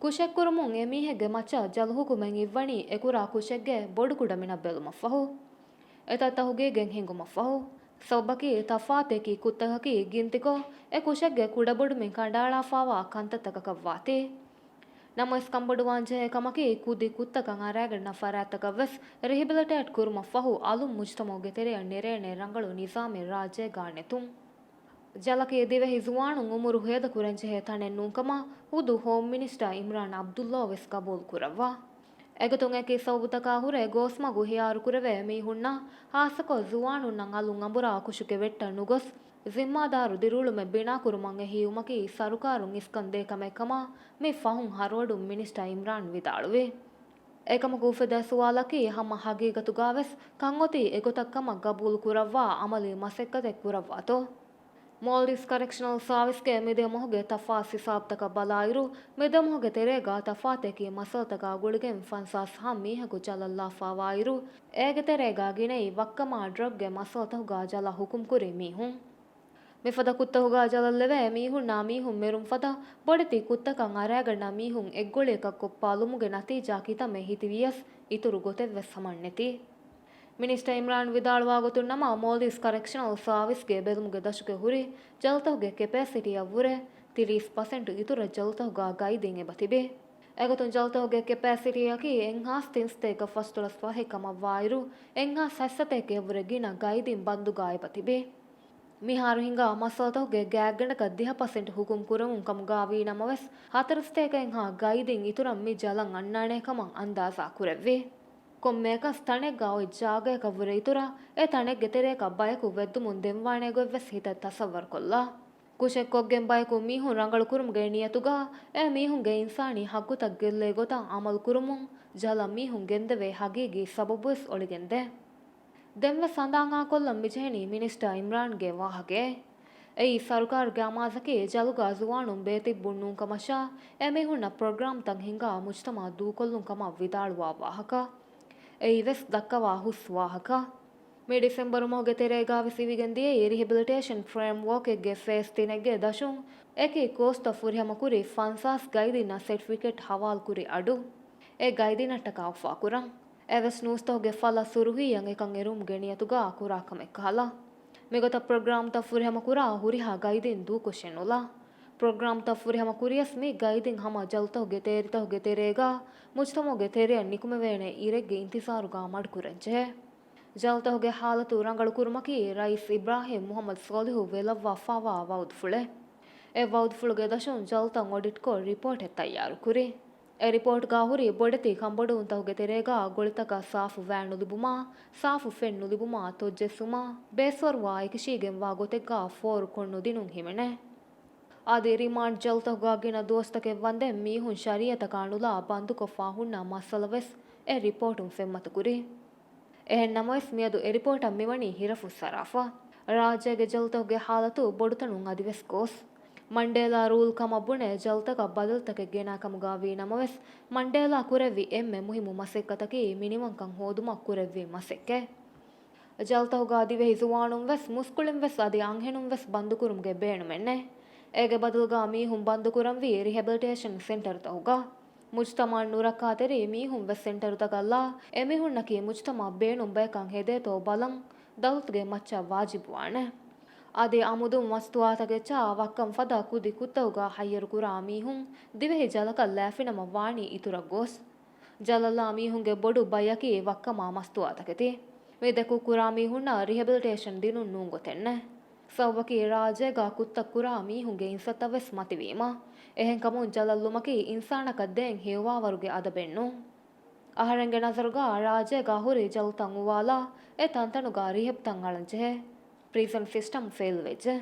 ಕುಶೆಕ್ಕುರುಮುಂ ಎಮೀಹೆಗೆ ಮಚ್ಚ ಜಲ್ಹುಕುಮೆಂ ಇವ್ವಣಿ ಎಕುರಾ ಕುಶೆಗ್ಗೆ ಬೊಡು ಕುಡಮಿನ ಬೆಲುಮಫಹು ಎತತ್ತಹುಗೆ ಗೆಂ ಹಿಂಗುಮಫಹು ಸೌಬಕಿ ತಫಾತೆಕಿ ಕುತ್ತಹಕಿ ಗಿಂತಿಕೊ ಎ ಕುಶೆಗ್ಗೆ ಕುಡಬೊಡುಮಿಂ ಕಂಡಾಳಾಫಾವಾ ಕಂತತಕಕವ್ವಾತಿ ನಮಸ್ ಕಂಬಡುವಾಂಜೆ ಕಮಕಿ ಕುದಿ ಕುತ್ತಕಂ ಅರಾಗಡ್ನ ಫರಾತಕವ್ವೆಸ್ ರಿಹಿಬಿಲಿಟೇಟ್ ಕುರುಮಫಹು ಅಲು ಮುಜ್ತಮೋಗೆ ತೆರೆಯ ನೆರೇಣೆ ರಂಗಳು ನಿಜಾಮಿ ರಾಜೆ ಗಾಣೆತುಂ ಜಲಕೆ ದಿವೆಹಿ ಜುವಾಣು ಉಮುರು ಹೇದ ಕುರೆಂಚೆ ತಣೆನ್ ನೂಕಮ ಉದು ಹೋಮ್ ಮಿನಿಸ್ಟರ್ ಇಮ್ರಾನ್ ಅಬ್ದುಲ್ಲಾ ವೆಸ್ ಕಬೂಲ್ ಕುರವ್ವ ಎಗತುಂ ಎಕಿ ಸೌಬುತಕ ಹುರೆ ಗೋಸ್ಮಗು ಹಿಯಾರು ಕುರವೆ ಮೀಹುಣ್ಣ ಹಾಸಕೊ ಜುವಾಣು ನಂ ಅಲುಂ ಅಂಬುರಾ ಕುಶುಕೆ ವೆಟ್ಟ ನುಗೊಸ್ ಜಿಮ್ಮಾದಾರು ದಿರುಳುಮೆ ಬಿಣಾ ಕುರುಮಂ ಹಿಯುಮಕಿ ಸರುಕಾರುಂ ಇಸ್ಕಂದೆ ಕಮೆಕಮ ಮಿ ಫಹುಂ ಹರೋಡು ಮಿನಿಸ್ಟರ್ ಇಮ್ರಾನ್ ವಿದಾಳುವೆ ಏಕಮಗು ಫೆದ ಸುವಾಲಕಿ ಹಮ್ಮ ಹಗೀಗತುಗಾವೆಸ್ ಕಂಗೊತಿ ಎಗೊತಕ್ಕಮ ಗಬೂಲ್ ಕುರವ್ವ ಅಮಲಿ ಮಸೆಕ್ಕತೆ ಕುರವ್ವಾತೋ ಮಾಲ್ಡೀವ್ಸ್ ಕರೆಕ್ಷನಲ್ ಸರ್ವಿಸ್ಗೆ ಮಿದೆಮೊಹಗೆ ತಫಾಸ್ ಹಿಸಾಬ್ತಕ ಬಲಾಯಿರು ಮಿದೆಮೊಹಗೆ ತೆರೆಗ ತಫಾತೆಕಿ ಮಸಲ್ತಕ ಗುಳಿಗೆಂ ಫನ್ಸಾಸ್ ಹಮ್ ಮೀಹಗು ಜಲಲ್ಲಾ ಫಾವಾಯಿರು ಏಗೆ ತೆರೆಗ ಗಿಣೆಯಿ ವಕ್ಕಮ ಡ್ರಗ್ಗೆ ಮಸಲ್ತಹುಗ ಜಲ ಹುಕುಂ ಕುರಿ ಮೀಹುಂ ಮಿಫದ ಕುತ್ತಹುಗ ಜಲಲ್ಲೆವೆ ಮೀಹುಂ ನಾ ಮೀಹುಂ ಮೆರುಂ ಫದ ಬೊಡಿತಿ ಕುತ್ತಕಂ ಅರಾಗಡ್ನ ಮೀಹುಂ ಎಗ್ಗೊಳಿಯಕ ಕೊಪ್ಪಾಲುಮುಗೆ ನತೀಜಾ ಕಿತಮೆ ಹಿತಿವಿಯಸ್ ಇತುರು ಗೊತೆವ್ವೆಸ್ ಸಮಣ್ಣೆತಿ ಮಿನಿಸ್ಟರ್ ಇಮ್ರಾನ್ ವಿದಾಳುವಾಗೊತು ನಮ ಮಾಲ್ಡೀವ್ಸ್ ಕರೆಕ್ಷನಲ್ ಸರ್ವಿಸ್ಗೆ ಬೆದುಮುಗೆ ದಶುಗೆ ಹುರಿ ಜಲ್ತಹುಗೆ ಕೆಪಾಸಿಟಿಯ ವುರೆ 30% ಇತುರ ಜಲ್ತಹುಗ ಗೈದಿಂ ಎಬತಿಬೆ ಎಗತುಂ ಜಲ್ತಹುಗೆ ಕೆಪಾಸಿಟಿಯಕಿ ಎಂಹಾಸ್ ತಿನ್ಸ್ತೇಕ ಫಸ್ತುಳಸ್ ವಹೆಕಮವ್ವಾಯಿರು ಎಂಹಾಸ್ ಹೆಸ್ಸತೇಕೆ ವುರೆ ಗಿಣ ಗೈದಿಂ ಬಂದುಗಾ ಎಬತಿಬೆ ಮಿಹಾರು ಹಿಂಗ ಮಸಲ್ತಹುಗೆ ಗ್ಯಾಗ್ಗಣಕ 10% ಹುಕುಂ ಕುರಮುಂ ಕಮುಗಾ ವೀನಮವೆಸ್ ಹತರಸ್ತೇಕ ಎಂಹಾ ಗೈದಿಂ ಇತುರಂ ಮಿ ಜಲಂ ಅಣ್ಣಾಣೆ ಕಮಂ ಅಂದಾಜಾ ಕುರೆವ್ವೆ ಕೊಮ್ಮೇಕ ತಣೆಗ್ಗ ಒಯ್ ಜಾಗಯಕ ವುರೆ ಇತುರ ಎ ತಣೆಗ್ಗೆ ತೆರೆಯಕ ಬಯಕು ವೆದ್ದು ಮುನ್ ದೆಂವಾಣೆಗೊವ್ವೆಸ್ ಹಿತ ತಸವ್ವರ್ ಕೊಲ್ಲ ಕುಶೆಕ್ಕೊಗ್ಗೆಂ ಬಯಕು ಮೀಹುಂ ರಂಗಳು ಕುರುಮ್ಗೆ ನಿಯತುಗ ಎ ಮೀಹುಂಗೆ ಇನ್ಸಾನಿ ಹಗ್ಗುತಕ್ ಗೆಲ್ಲೆ ಗೊತ ಅಮಲ್ ಕುರುಮುಂ ಜಲ ಮೀಹುಂ ಗೆಂದೆವೆ ಹಗೀಗಿ ಸಬಬುಸ್ ಒಳಿಗೆಂದೆ ದೆಂವೆ ಸಂದಾಂಗಾ ಕೊಲ್ಲಂ ಮಿಜೆಹೆನಿ ಮಿನಿಸ್ಟರ್ ಇಮ್ರಾನ್ಗೆ ವಾಹಗೆ ಎಯಿ ಸರ್ಕಾರ್ಗೆ ಅಮಾಜಕಿ ಜಲುಗ ಜುವಾಣುಂ ಬೇತಿಬ್ಬುಣ್ಣು ಕಮಶಾ ಎ ಮೀಹುಂನ ಪ್ರೋಗ್ರಾಮ್ ತಂ ಹಿಂಗ ಮುಜ್ತಮಾ ದೂಕೊಲ್ಲುಂ ಕಮ ವಿದಾಳುವಾ ವಾಹಕ ಎಯಿವೆಸ್ ದಕ್ಕವಾ ಹುಸ್ ವಾಹಕ ಮೇ ಡಿಸೆಂಬರ್ ಮೊಗೆ ತೆರೆಗಾವಿ ಸಿವಿಗೆಂದಿಯೇ ರಿಹಿಬಿಲಿಟೇಷನ್ ಫ್ರೇಮ್ ವರ್ಕ್ಗೆ ಫೇಸ್ ತಿನೆಗ್ಗೆ ದಶುಂ ಏಕಿ ಕೋಸ್ತ ಫುರ್ಯಮ ಕುರಿ ಫನ್ಸಾಸ್ ಗೈದಿನ ಸರ್ಟಿಫಿಕೇಟ್ ಹವಾಲ್ ಕುರಿ ಅಡು ಎ ಗೈದಿನಟ್ಟ ಕಾಫಾ ಕುರಂ ಎವೆಸ್ ನೂಸ್ತೋಗೆ ಫಲ ಸುರುಹಿಯಂ ಎಕಂ ಎರುಂ ಗೆಣಿಯತುಗ ಕುರಾಕಮೆ ಕಾಲ ಮಿಗತ ಪ್ರೋಗ್ರಾಮ್ ತ ಫುರ್ಯಮ ಕುರಾ ಹುರಿಹಾ ಗೈದಿನ್ ದೂಕೊಶೆನುಲ ಪ್ರೋಗ್ರಾಮ್ ತ ಫುರ್ಯಮ ಕುರಿಯಸ್ ಮಿ ಗೈದಿನ್ ಹಮ ಜಲ್ತಹುಗೆ ತೇರಿತಹುಗೆ ತೆರೆಗ ಮುಜ್ತಮೋಗೆ ತೆರೆಯ ನಿಕುಮೆವೇಣೆ ಇರೆಗ್ಗೆ ಇಂತಿಸಾರುಗ ಮಡ್ಕುರೆಂಚೆ ಜಲ್ತಹುಗೆ ಹಾಲತು ರಂಗಳು ಕುರುಮಕಿ ರೈಸ್ ಇಬ್ರಾಹಿಂ ಮುಹಮ್ಮದ್ ಸೋಲಿಹು ವೆಲವ್ವಾ ಫಾವಾ ವೌದ್ ಫುಳೆ ಎ ವೌದ್ ಫುಳುಗೆ ದಶುನ್ ಜಲ್ತಂ ಒಡಿಟ್ಕೊ ರಿಪೋರ್ಟ್ ತಯ್ಯಾರು ಕುರಿ ಎ ರಿಪೋರ್ಟ್ ಗಾ ಹುರಿ ಬೊಡೆತಿ ಕಂಬಡು ತಹುಗೆ ತೆರೆಗ ಗೊಳಿತಕ ಸಾಫು ವ್ಯಾನ್ ನುಲಿಬುಮಾ ಸಾಫು ಫೆನ್ ನುಲಿಬುಮಾ ತೊಜ್ಜೆ ಸುಮಾ ಬೇಸ್ವರ್ವಾ ಇಕಿಶೀಗೆಂ ವಾ ಗೊತೆಗ್ಗ ಫೋರ್ ಕೊಂಡು ದಿನುಂ ಹಿಮೆಣೆ ಆದಿ ರಿಮಾಂಡ್ ಜಲ್ತಹುಗಾಗಿನ ದೋಸ್ತಕೆ ವಂದೆ ಮೀಹುಂ ಶರಿಯತ ಕಾಣುಲಾ ಬಂದುಕೊಫಾ ಹುಣ್ಣ ಮಸಲವೆಸ್ ಎ ರಿಪೋರ್ಟುಂ ಫೆಮ್ಮತು ಕುರಿ ಎಹೆನ್ ನಮವೆಸ್ ಮಿಯದು ಎ ರಿಪೋರ್ಟ ಮಿವಣಿ ಹಿರಫು ಸರಾಫಾ ರಾಜ್ಯಗೆ ಜಲ್ತಹುಗೆ ಹಾಲತು ಬೊಡುತನುಂ ಅದಿವೆಸ್ ಕೋಸ್ ಮಂಡೇಲಾ ರೂಲ್ ಕಮಬ್ಬುಣೆ ಜಲ್ತಕ ಬದಲ್ತಕೆ ಗೆನಾಕಮುಗಾ ವಿ ನಮವೆಸ್ ಮಂಡೇಲಾ ಕುರೆವ್ವಿ ಎಮ್ಮೆ ಮುಹಿಮು ಮಸೆಕ್ಕತಕಿ ಮಿನಿವಂಕಂ ಹೋದುಮ ಕುರೆವ್ವಿ ಮಸೆಕ್ಕೆ ಜಲ್ತಹುಗಾ ದಿವೆಹಿ ಜುವಾಣುಂ ವೆಸ್ ಮುಸ್ಕುಳಿಂ ವೆಸ್ ಅದಿ ಅಂಹೆಣುಂ ವೆಸ್ ಬಂದುಕುರುಮ್ಗೆ ಬೇಣುಮೆನ್ನೆ ಏಗೆ ಬದಲ್ಗ ಮೀಹುಂ ಬಂದುಕುರಂವಿ ರಿಹಬಿಲಿಟೇಷನ್ ಸೆಂಟರ್ ತಹುಗ ಮುಜ್ತಮಾ ನುರಕ್ಕಾ ತೆರಿ ಮೀಹುಂ ವೆಸ್ ಸೆಂಟರ್ ತಗಲ್ಲ ಎಮಿಹುಣ್ಣಕಿ ಮುಜ್ತಮಾ ಬೇಣುಂ ಬೇಕಂ ಹೆದೇತೋ ಬಲಂ ದೌಲ್ತ್ಗೆ ಮಚ್ಚ ವಾಜಿಬುವಾಣೆ ಅದಿ ಅಮುದುಂ ವಸ್ತುವಾತಗೆ ಚಾ ವಕ್ಕಂ ಫದ ಕುದಿ ಕುತ್ತಹುಗ ಹಯ್ಯರು ಕುರಾ ಮೀಹುಂ ದಿವೆಹಿ ಜಲಕ ಲ್ಯಾಫಿನಮ ವಾಣಿ ಇತುರ ಗೋಸ್ ಜಲಲ್ಲಾ ಮೀಹುಂಗೆ ಬೊಡು ಬಯಕಿ ವಕ್ಕಮ ಮಸ್ತುವಾತಕೆತಿ ವೆದೆಕು ಕುರಾ ಮೀಹುಣ್ಣ ರಿಹಬಿಲಿಟೇಷನ್ ದಿನುಂ ನೂಂಗೊತೆನ್ನೆ ಸೌವಕಿ ರಾಜೆಗ ಕುತ್ತ ಕುರಾ ಮೀಹುಂಗೆ ಇನ್ಸತ್ತವೆಸ್ ಮತಿವೀಮ ಎಹೆಂ ಕಮುನ್ ಜಲಲ್ಲುಮಕಿ ಇನ್ಸಾನಕ ದೇಂ ಹೇವಾವರುಗೆ ಅದಬೆಣ್ಣು ಅಹರೆಂಗೆ ನಜರುಗ ರಾಜೆಗ ಹುರಿ ಜಲ್ತಂ ಉವಾಲ ಎ ತಂತನುಗ ರಿಹೆಬ್ ತಂ ಅಳಂಜೆ ಪ್ರೀಸನ್ ಸಿಸ್ಟಮ್ ಫೇಲ್ ವೆಜ್ಜೆ